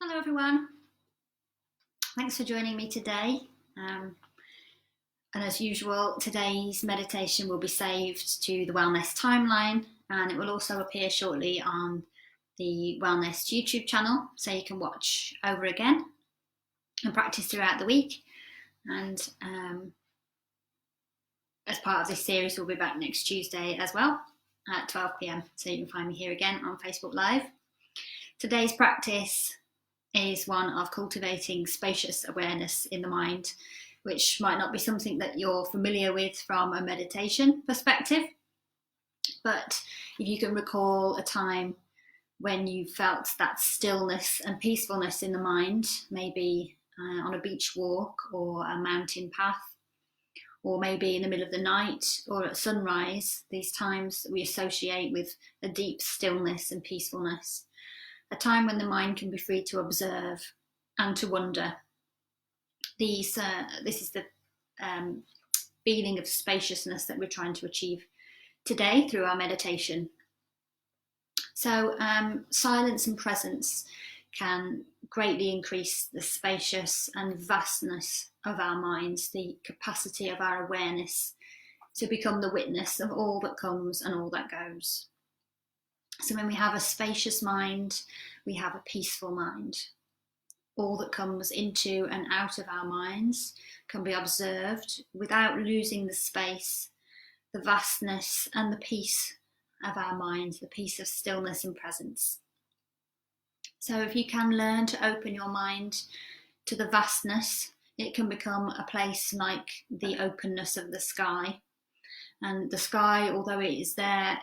Hello everyone, thanks for joining me today. And as usual, today's meditation will be saved to the Wellness timeline, and it will also appear shortly on the Wellness YouTube channel, so you can watch over again and practice throughout the week. And as part of this series, we'll be back next Tuesday as well at 12 p.m, so you can find me here again on Facebook Live. Today's practice is one of cultivating spacious awareness in the mind, which might not be something that you're familiar with from a meditation perspective. But if you can recall a time when you felt that stillness and peacefulness in the mind, maybe on a beach walk or a mountain path, or maybe in the middle of the night or at sunrise, these times that we associate with a deep stillness and peacefulness, a time when the mind can be free to observe and to wonder. This is the feeling of spaciousness that we're trying to achieve today through our meditation. So silence and presence can greatly increase the spacious and vastness of our minds, the capacity of our awareness to become the witness of all that comes and all that goes. So when we have a spacious mind, we have a peaceful mind. All that comes into and out of our minds can be observed without losing the space, the vastness and the peace of our minds, the peace of stillness and presence. So if you can learn to open your mind to the vastness, it can become a place like the openness of the sky. And the sky, although it is there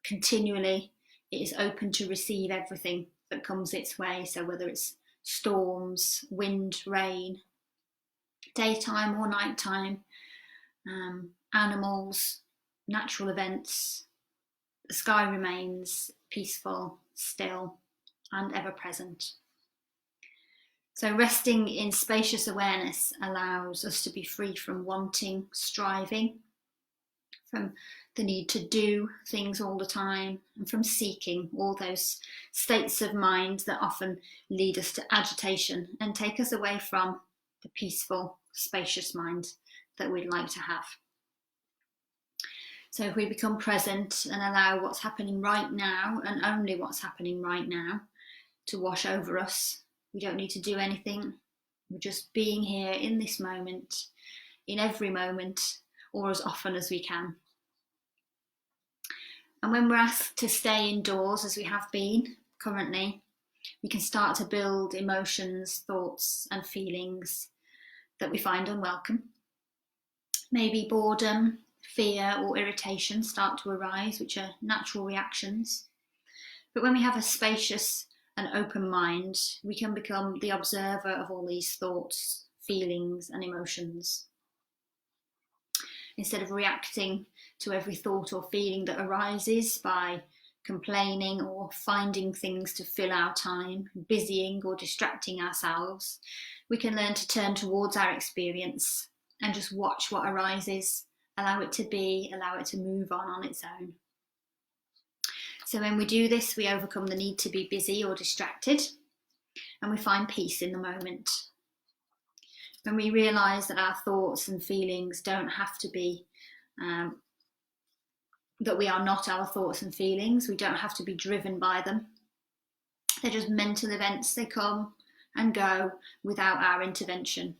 continually, it is open to receive everything that comes its way. So whether it's storms, wind, rain, daytime or nighttime, animals, natural events, the sky remains peaceful, still, and ever present. So resting in spacious awareness allows us to be free from wanting, striving, from the need to do things all the time, and from seeking, all those states of mind that often lead us to agitation and take us away from the peaceful, spacious mind that we'd like to have. So if we become present and allow what's happening right now, and only what's happening right now, to wash over us, we don't need to do anything. We're just being here in this moment, in every moment, or as often as we can. And when we're asked to stay indoors, as we have been currently, we can start to build emotions, thoughts and feelings that we find unwelcome. Maybe boredom, fear or irritation start to arise, which are natural reactions. But when we have a spacious and open mind, we can become the observer of all these thoughts, feelings and emotions. Instead of reacting to every thought or feeling that arises by complaining or finding things to fill our time, busying or distracting ourselves, we can learn to turn towards our experience and just watch what arises, allow it to be, allow it to move on its own. So when we do this, we overcome the need to be busy or distracted, and we find peace in the moment. When we realise that our thoughts and feelings don't have to be, that we are not our thoughts and feelings, we don't have to be driven by them. They're just mental events, they come and go without our intervention.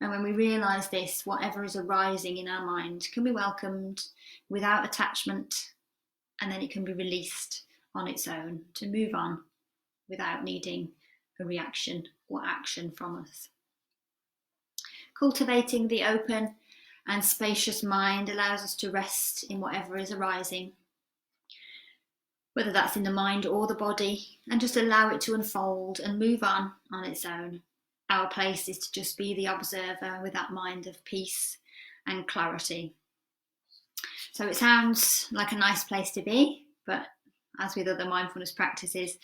And when we realise this, whatever is arising in our mind can be welcomed without attachment, and then it can be released on its own to move on without needing a reaction or action from us. Cultivating the open and spacious mind allows us to rest in whatever is arising, whether that's in the mind or the body, and just allow it to unfold and move on its own. Our place is to just be the observer with that mind of peace and clarity. So it sounds like a nice place to be, but as with other mindfulness practices,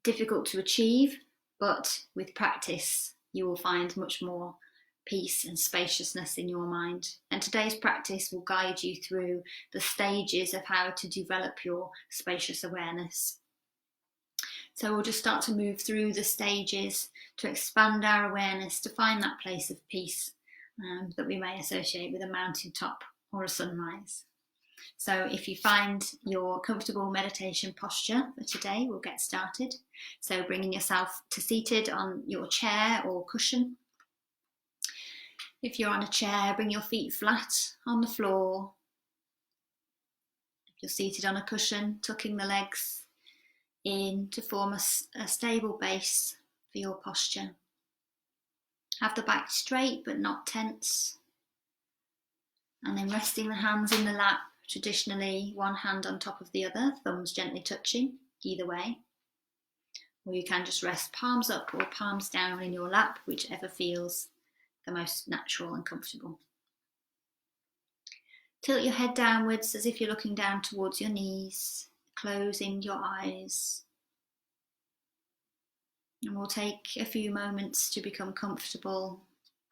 difficult to achieve, but with practice, you will find much more peace and spaciousness in your mind. And today's practice will guide you through the stages of how to develop your spacious awareness. So we'll just start to move through the stages to expand our awareness to find that place of peace that we may associate with a mountaintop or a sunrise. So if you find your comfortable meditation posture for today, we'll get started. So bringing yourself to seated on your chair or cushion. If you're on a chair, bring your feet flat on the floor. If you're seated on a cushion, tucking the legs in to form a stable base for your posture. Have the back straight but not tense. And then resting the hands in the lap, traditionally one hand on top of the other, thumbs gently touching, either way. Or you can just rest palms up or palms down in your lap, whichever feels the most natural and comfortable. Tilt your head downwards as if you're looking down towards your knees, closing your eyes. And we'll take a few moments to become comfortable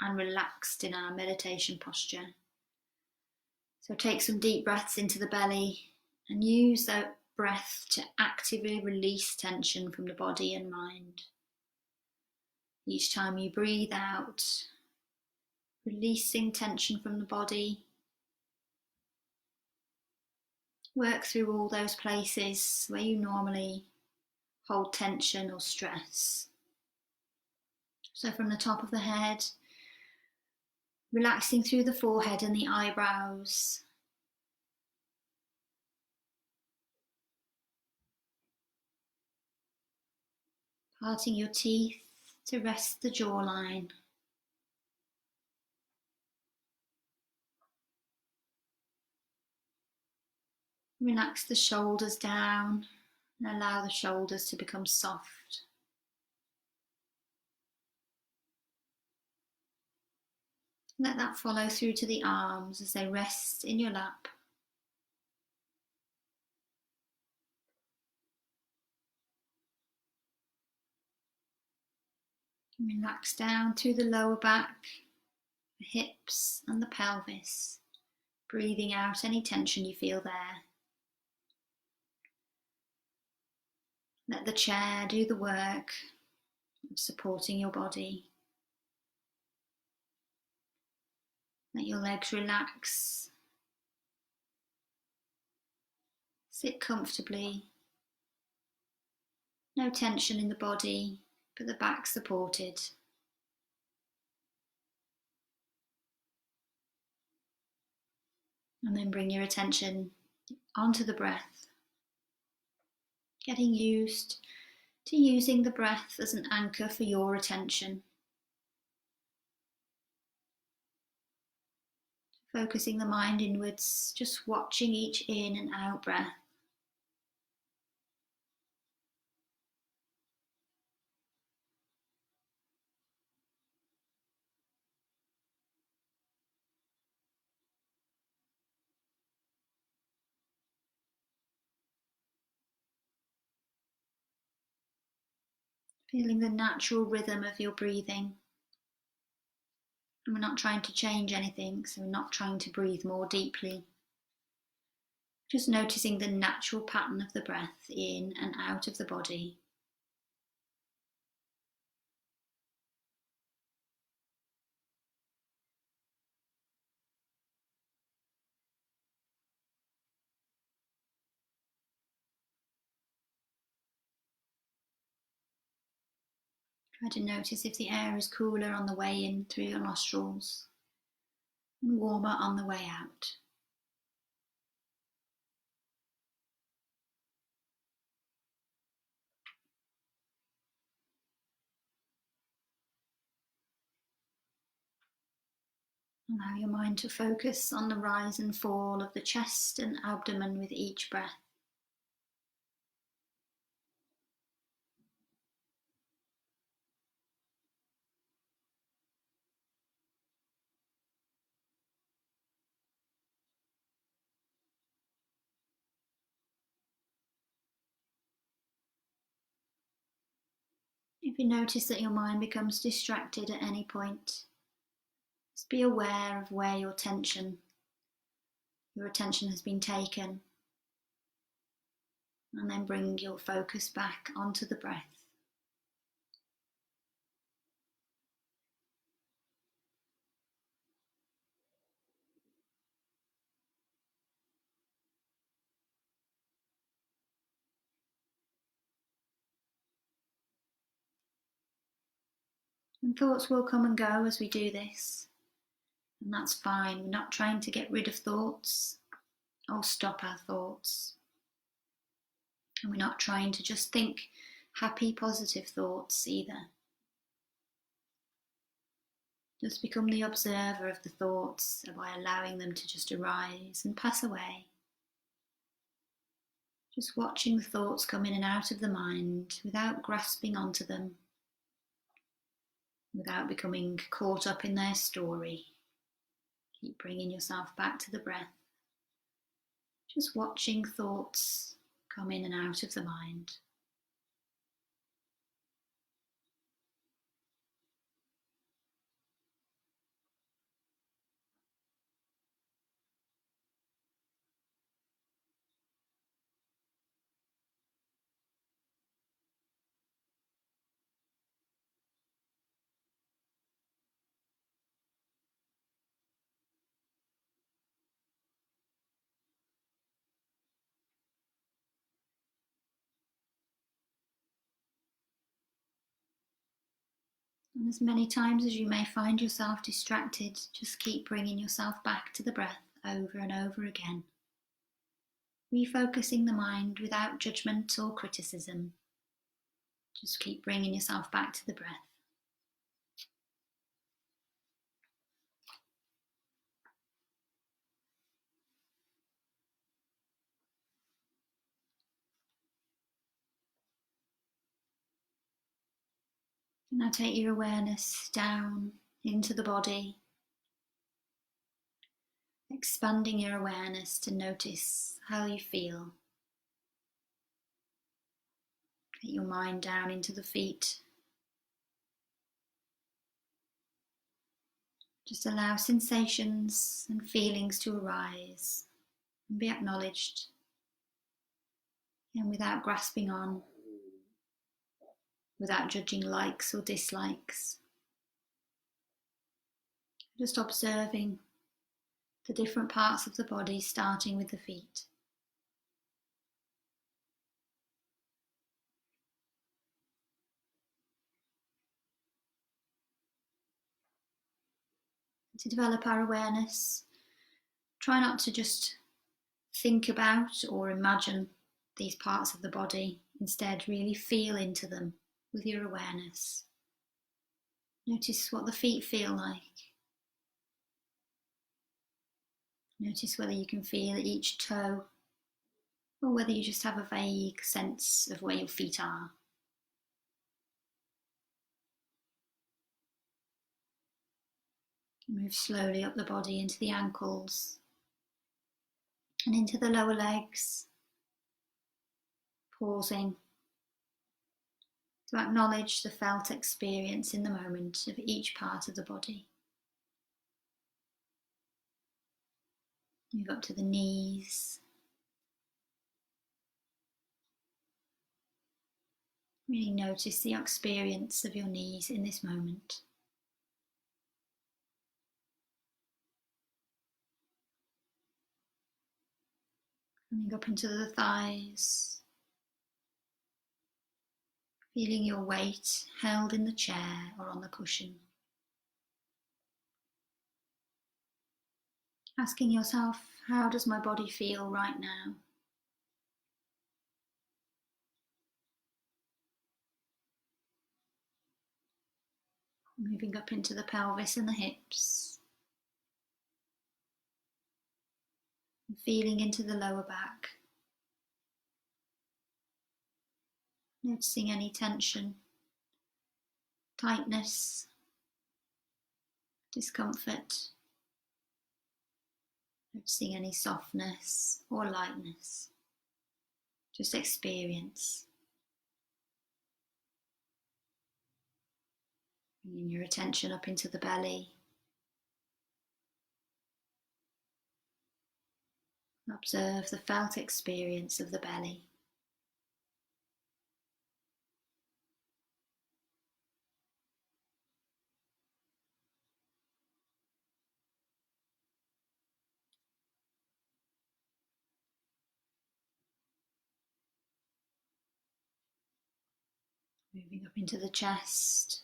and relaxed in our meditation posture. So take some deep breaths into the belly and use that breath to actively release tension from the body and mind. Each time you breathe out, releasing tension from the body. Work through all those places where you normally hold tension or stress. So from the top of the head, relaxing through the forehead and the eyebrows. Parting your teeth to rest the jawline. Relax the shoulders down and allow the shoulders to become soft. Let that follow through to the arms as they rest in your lap. Relax down through the lower back, the hips and the pelvis, breathing out any tension you feel there. Let the chair do the work of supporting your body. Let your legs relax. Sit comfortably. No tension in the body, but the back supported. And then bring your attention onto the breath. Getting used to using the breath as an anchor for your attention. Focusing the mind inwards, just watching each in and out breath. Feeling the natural rhythm of your breathing. And we're not trying to change anything, so we're not trying to breathe more deeply. Just noticing the natural pattern of the breath in and out of the body. Try to notice if the air is cooler on the way in through your nostrils and warmer on the way out. Allow your mind to focus on the rise and fall of the chest and abdomen with each breath. If you notice that your mind becomes distracted at any point, just be aware of where your attention has been taken. And then bring your focus back onto the breath. And thoughts will come and go as we do this. And that's fine. We're not trying to get rid of thoughts or stop our thoughts. And we're not trying to just think happy, positive thoughts either. Just become the observer of the thoughts by allowing them to just arise and pass away. Just watching the thoughts come in and out of the mind without grasping onto them, without becoming caught up in their story. Keep bringing yourself back to the breath. Just watching thoughts come in and out of the mind. And as many times as you may find yourself distracted, just keep bringing yourself back to the breath over and over again. Refocusing the mind without judgment or criticism. Just keep bringing yourself back to the breath. Now take your awareness down into the body, expanding your awareness to notice how you feel. Take your mind down into the feet. Just allow sensations and feelings to arise and be acknowledged, and without grasping on, without judging likes or dislikes. Just observing the different parts of the body, starting with the feet. To develop our awareness, try not to just think about or imagine these parts of the body. Instead, really feel into them with your awareness. Notice what the feet feel like. Notice whether you can feel each toe or whether you just have a vague sense of where your feet are. Move slowly up the body into the ankles and into the lower legs, pausing to acknowledge the felt experience in the moment of each part of the body. Move up to the knees. Really notice the experience of your knees in this moment. Coming up into the thighs, feeling your weight held in the chair or on the cushion. Asking yourself, how does my body feel right now? Moving up into the pelvis and the hips. And feeling into the lower back. Noticing any tension, tightness, discomfort. Noticing any softness or lightness. Just experience. Bringing your attention up into the belly. Observe the felt experience of the belly. Moving up into the chest,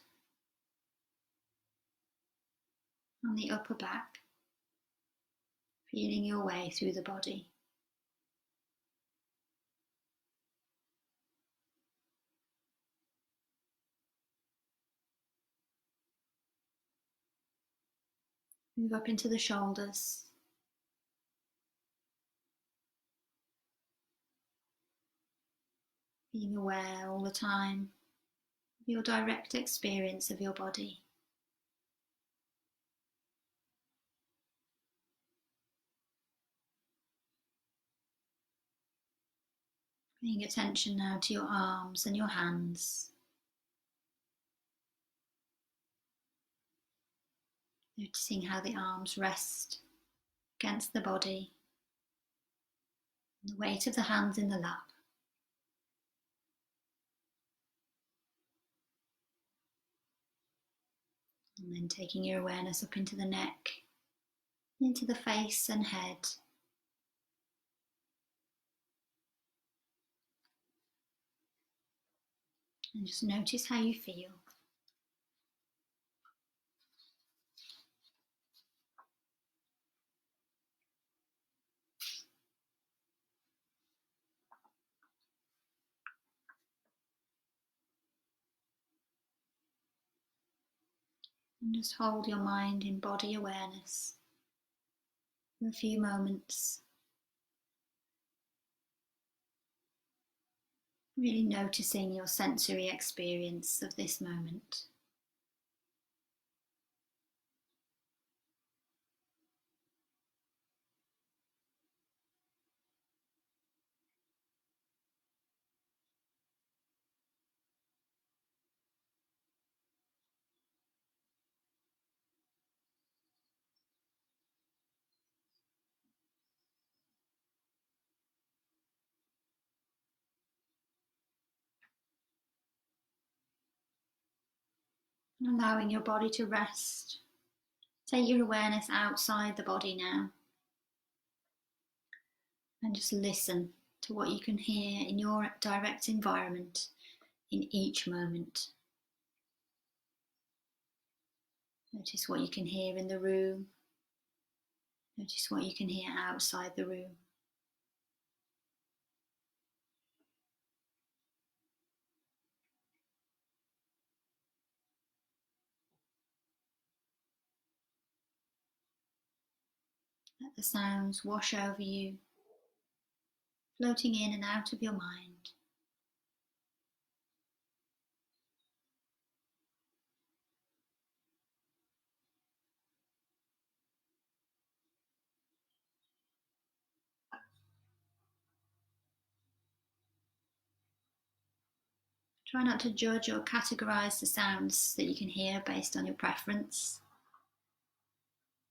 on the upper back, feeling your way through the body. Move up into the shoulders. Being aware all the time of your direct experience of your body. Paying attention now to your arms and your hands. Noticing how the arms rest against the body, and the weight of the hands in the lap. And then taking your awareness up into the neck, into the face and head. And just notice how you feel. And just hold your mind in body awareness for a few moments. Really noticing your sensory experience of this moment. And allowing your body to rest. Take your awareness outside the body now. And just listen to what you can hear in your direct environment in each moment. Notice what you can hear in the room. Notice what you can hear outside the room. Let the sounds wash over you, floating in and out of your mind. Try not to judge or categorize the sounds that you can hear based on your preference.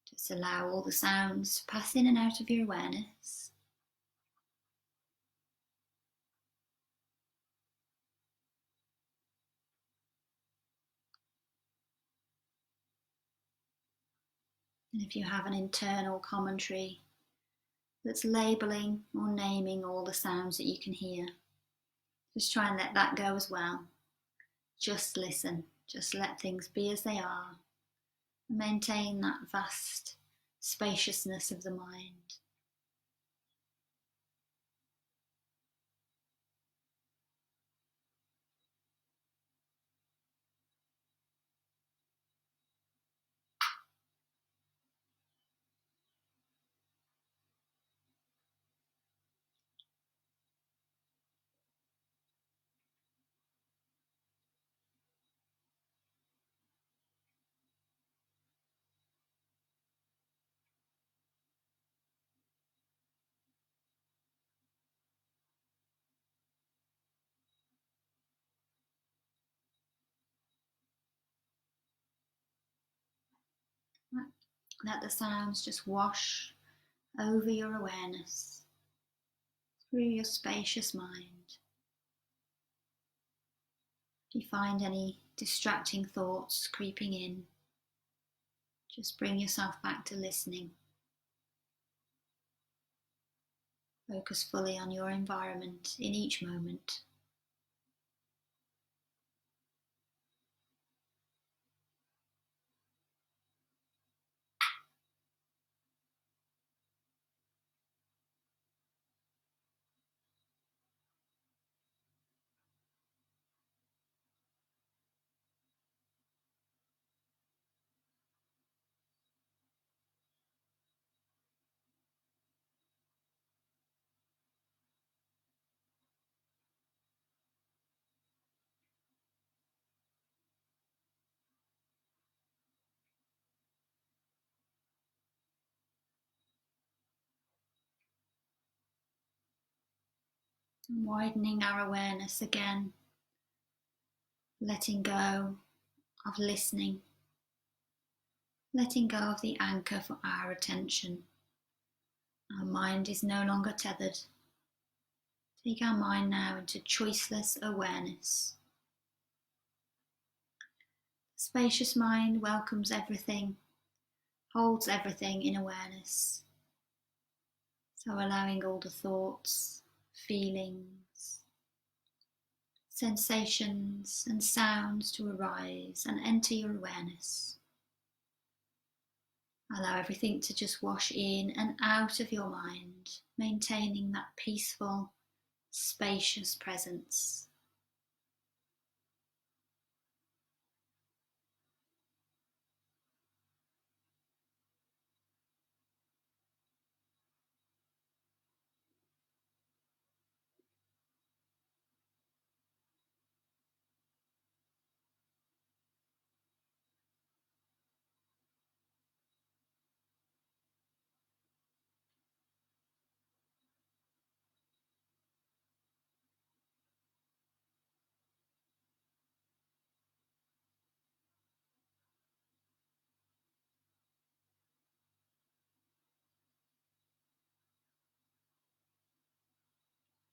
Just allow all the sounds to pass in and out of your awareness. And if you have an internal commentary that's labeling or naming all the sounds that you can hear, just try and let that go as well. Just listen, just let things be as they are. Maintain that vast spaciousness of the mind. Let the sounds just wash over your awareness through your spacious mind. If you find any distracting thoughts creeping in, just bring yourself back to listening. Focus fully on your environment in each moment. And widening our awareness again, letting go of listening, letting go of the anchor for our attention. Our mind is no longer tethered. Take our mind now into choiceless awareness. The spacious mind welcomes everything, holds everything in awareness. So allowing all the thoughts, feelings, sensations and sounds to arise and enter your awareness. Allow everything to just wash in and out of your mind, maintaining that peaceful, spacious presence.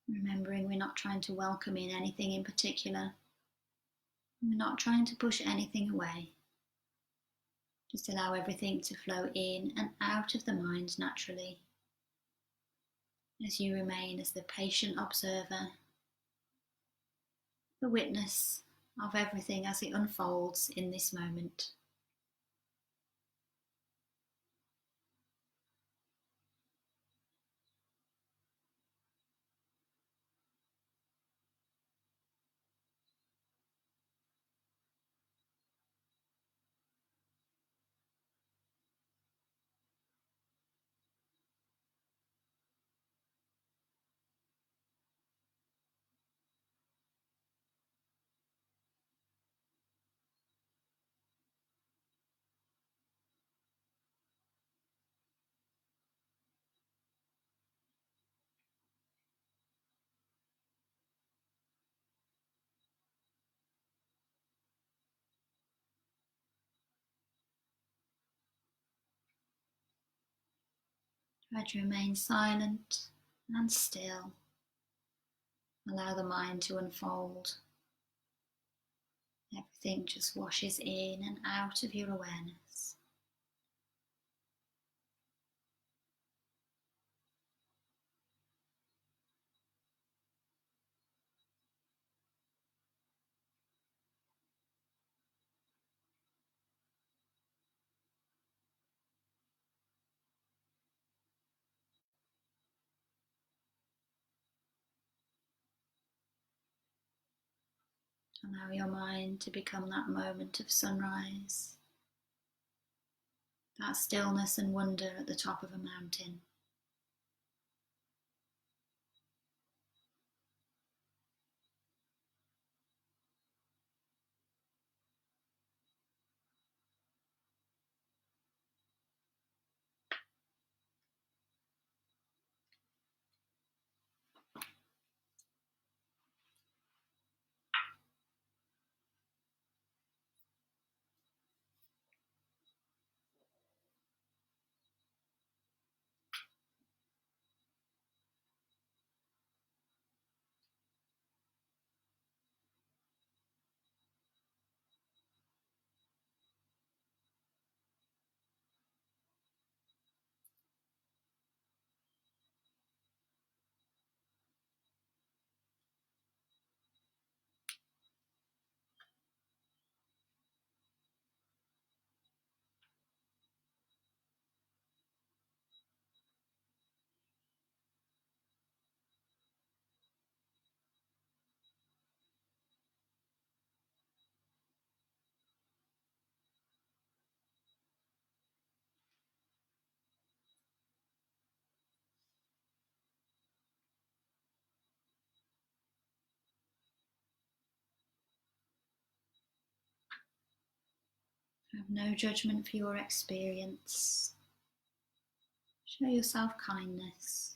Remembering we're not trying to welcome in anything in particular. We're not trying to push anything away. Just allow everything to flow in and out of the mind naturally, as you remain as the patient observer, the witness of everything as it unfolds in this moment. Try to remain silent and still. Allow the mind to unfold. Everything just washes in and out of your awareness. Allow your mind to become that moment of sunrise, that stillness and wonder at the top of a mountain. Have no judgment for your experience. Show yourself kindness.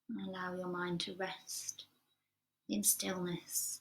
And allow your mind to rest in stillness.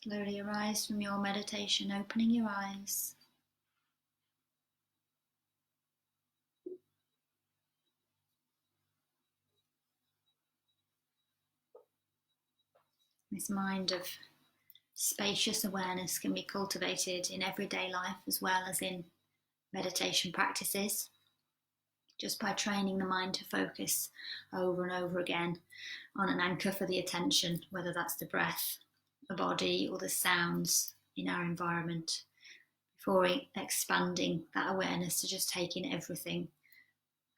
Slowly arise from your meditation, opening your eyes. This mind of spacious awareness can be cultivated in everyday life as well as in meditation practices, just by training the mind to focus over and over again on an anchor for the attention, whether that's the breath, the body, or the sounds in our environment, before expanding that awareness to just take in everything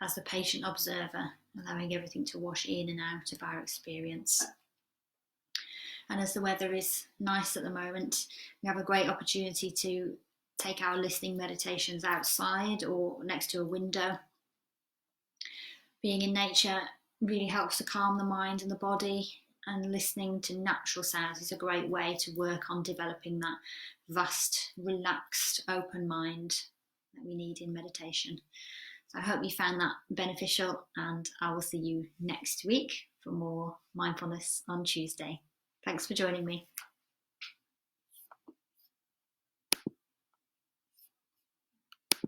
as the patient observer, allowing everything to wash in and out of our experience. And as the weather is nice at the moment, we have a great opportunity to take our listening meditations outside or next to a window. Being in nature really helps to calm the mind and the body, and listening to natural sounds is a great way to work on developing that vast, relaxed, open mind that we need in meditation. So I hope you found that beneficial, and I will see you next week for more mindfulness on Tuesday. Thanks for joining me.